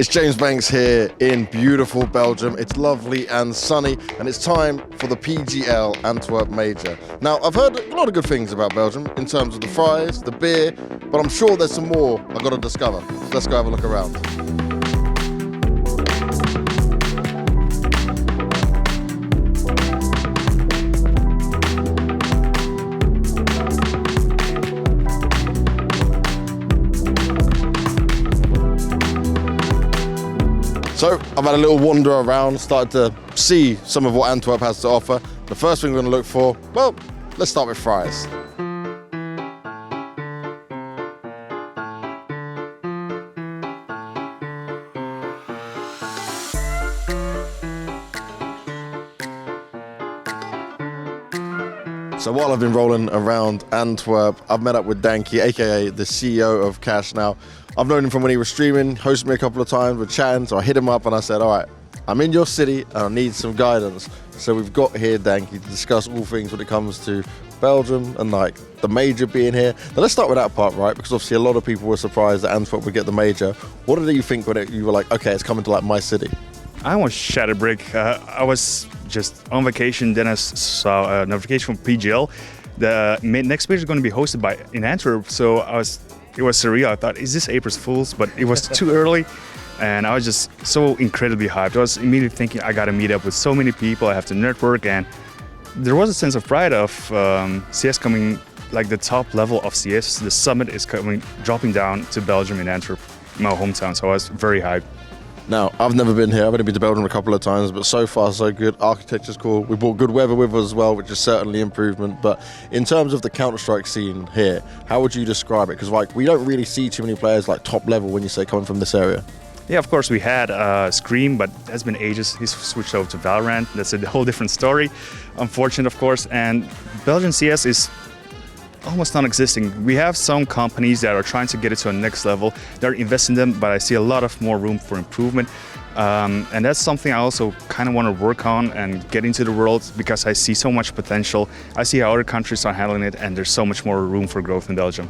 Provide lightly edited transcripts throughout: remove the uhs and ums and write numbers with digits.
It's James Banks here in beautiful Belgium. It's lovely and sunny, and it's time for the PGL Antwerp Major. Now, I've heard a lot of good things about Belgium in terms of the fries, the beer, but I'm sure there's some more I've got to discover. So let's go have a look around. So I've had a little wander around, started to see some of what Antwerp has to offer. The first thing we're going to look for, well, let's start with fries. So while I've been rolling around Antwerp, I've met up with Danky, aka the CEO of Cash. Now, I've known him from when he was streaming, hosted me a couple of times, we're chatting, so I hit him up and I said, all right, I'm in your city and I need some guidance. So we've got here Danky to discuss all things when it comes to Belgium and like the major being here. Now let's start with that part, right? Because obviously a lot of people were surprised that Antwerp would get the major. What did you think when you were like, okay, it's coming to like my city? I was shattered brick. I was just on vacation, then I saw a notification from PGL. The next major is going to be hosted in Antwerp, so it was surreal. I thought, is this April's Fools? But it was too early, and I was just so incredibly hyped. I was immediately thinking, I got to meet up with so many people, I have to network, and there was a sense of pride of CS coming, like the top level of CS. The summit is dropping down to Belgium in Antwerp, my hometown, so I was very hyped. Now, I've never been here. I've only been to Belgium a couple of times, but so far so good. Architecture's cool. We brought good weather with us as well, which is certainly improvement. But in terms of the Counter-Strike scene here, how would you describe it? Because like we don't really see too many players like top level when you say coming from this area. Yeah, of course we had Scream, but that's been ages. He's switched over to Valorant. That's a whole different story. Unfortunate, of course. And Belgian CS is almost non-existing. We have some companies that are trying to get it to a next level. They're investing in them, but I see a lot of more room for improvement. And that's something I also kind of want to work on and get into the world because I see so much potential. I see how other countries are handling it, and there's so much more room for growth in Belgium.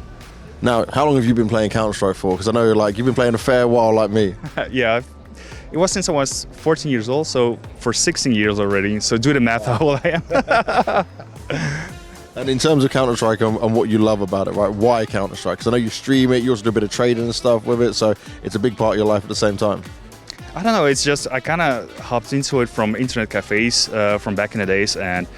Now, how long have you been playing Counter-Strike for? Because I know like you've been playing a fair while like me. Yeah, it was since I was 14 years old, so for 16 years already. So do the math how old I am. And in terms of Counter-Strike and what you love about it, right? Why Counter-Strike? Because I know you stream it, you also do a bit of trading and stuff with it, so it's a big part of your life at the same time. I don't know, it's just I kind of hopped into it from internet cafes from back in the days, and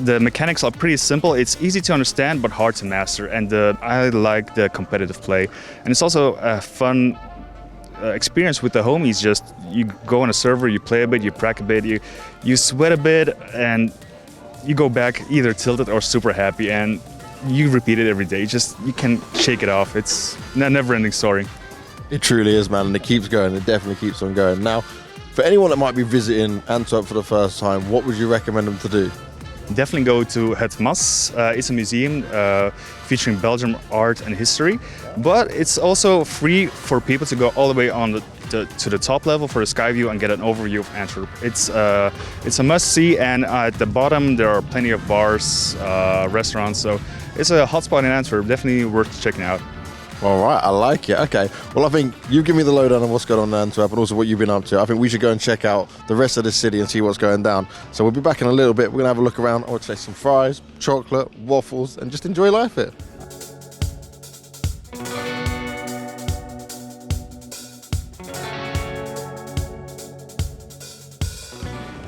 the mechanics are pretty simple. It's easy to understand but hard to master, and I like the competitive play. And it's also a fun experience with the homies. Just you go on a server, you play a bit, you prac a bit, you sweat a bit, and you go back either tilted or super happy, and you repeat it every day. You can shake it off. It's a never-ending story. It truly is, man, and it keeps going. It definitely keeps on going. Now, for anyone that might be visiting Antwerp for the first time, what would you recommend them to do? Definitely go to Het Mas. It's a museum featuring Belgian art and history, but it's also free for people to go all the way on to the top level for the sky view and get an overview of Antwerp. It's a must-see, and at the bottom there are plenty of bars, restaurants, so it's a hotspot in Antwerp, definitely worth checking out. All right, I like it. Okay, well, I think you give me the lowdown on what's going on in Antwerp and also what you've been up to. I think we should go and check out the rest of the city and see what's going down. So we'll be back in a little bit. We're going to have a look around. I would say some fries, chocolate, waffles, and just enjoy life here.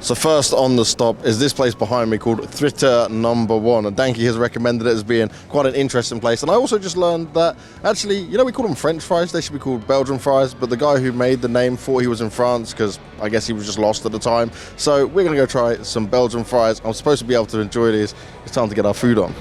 So first on the stop is this place behind me called Thritter Number 1, and Danky has recommended it as being quite an interesting place. And I also just learned that actually, you know, we call them French fries, they should be called Belgian fries, but the guy who made the name thought he was in France because I guess he was just lost at the time. So we're gonna go try some Belgian fries. I'm supposed to be able to enjoy these. It's time to get our food on.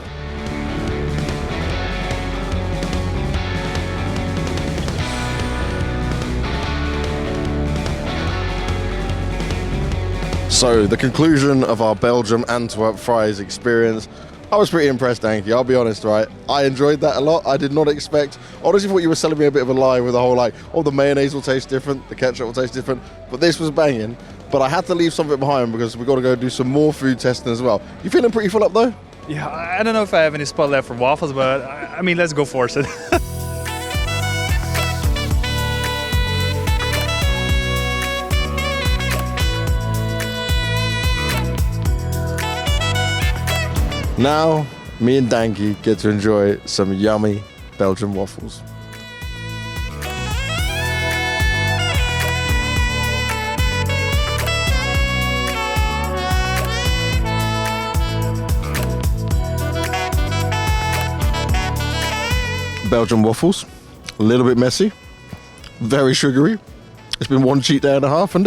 So the conclusion of our Belgium Antwerp fries experience, I was pretty impressed, Danky, I'll be honest, right? I enjoyed that a lot. I did not expect, honestly thought you were selling me a bit of a lie with the whole like, oh, the mayonnaise will taste different, the ketchup will taste different, but this was banging. But I had to leave something behind because we've got to go do some more food testing as well. You feeling pretty full up though? Yeah, I don't know if I have any spot left for waffles, but I mean, let's go for it. Now, me and Danky get to enjoy some yummy Belgian waffles. Belgian waffles, a little bit messy, very sugary. It's been one cheat day and a half, and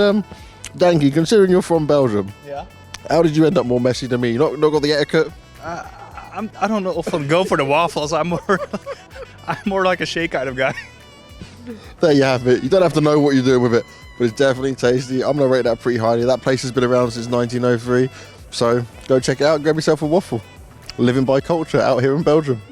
Danky, considering you're from Belgium, Yeah. how did you end up more messy than me? You not got the etiquette? I don't know if I'll go for the waffles. I'm more like a shake kind of guy. There you have it. You don't have to know what you're doing with it, but it's definitely tasty. I'm gonna rate that pretty highly. That place has been around since 1903, so go check it out. Grab yourself a waffle. Living by culture out here in Belgium.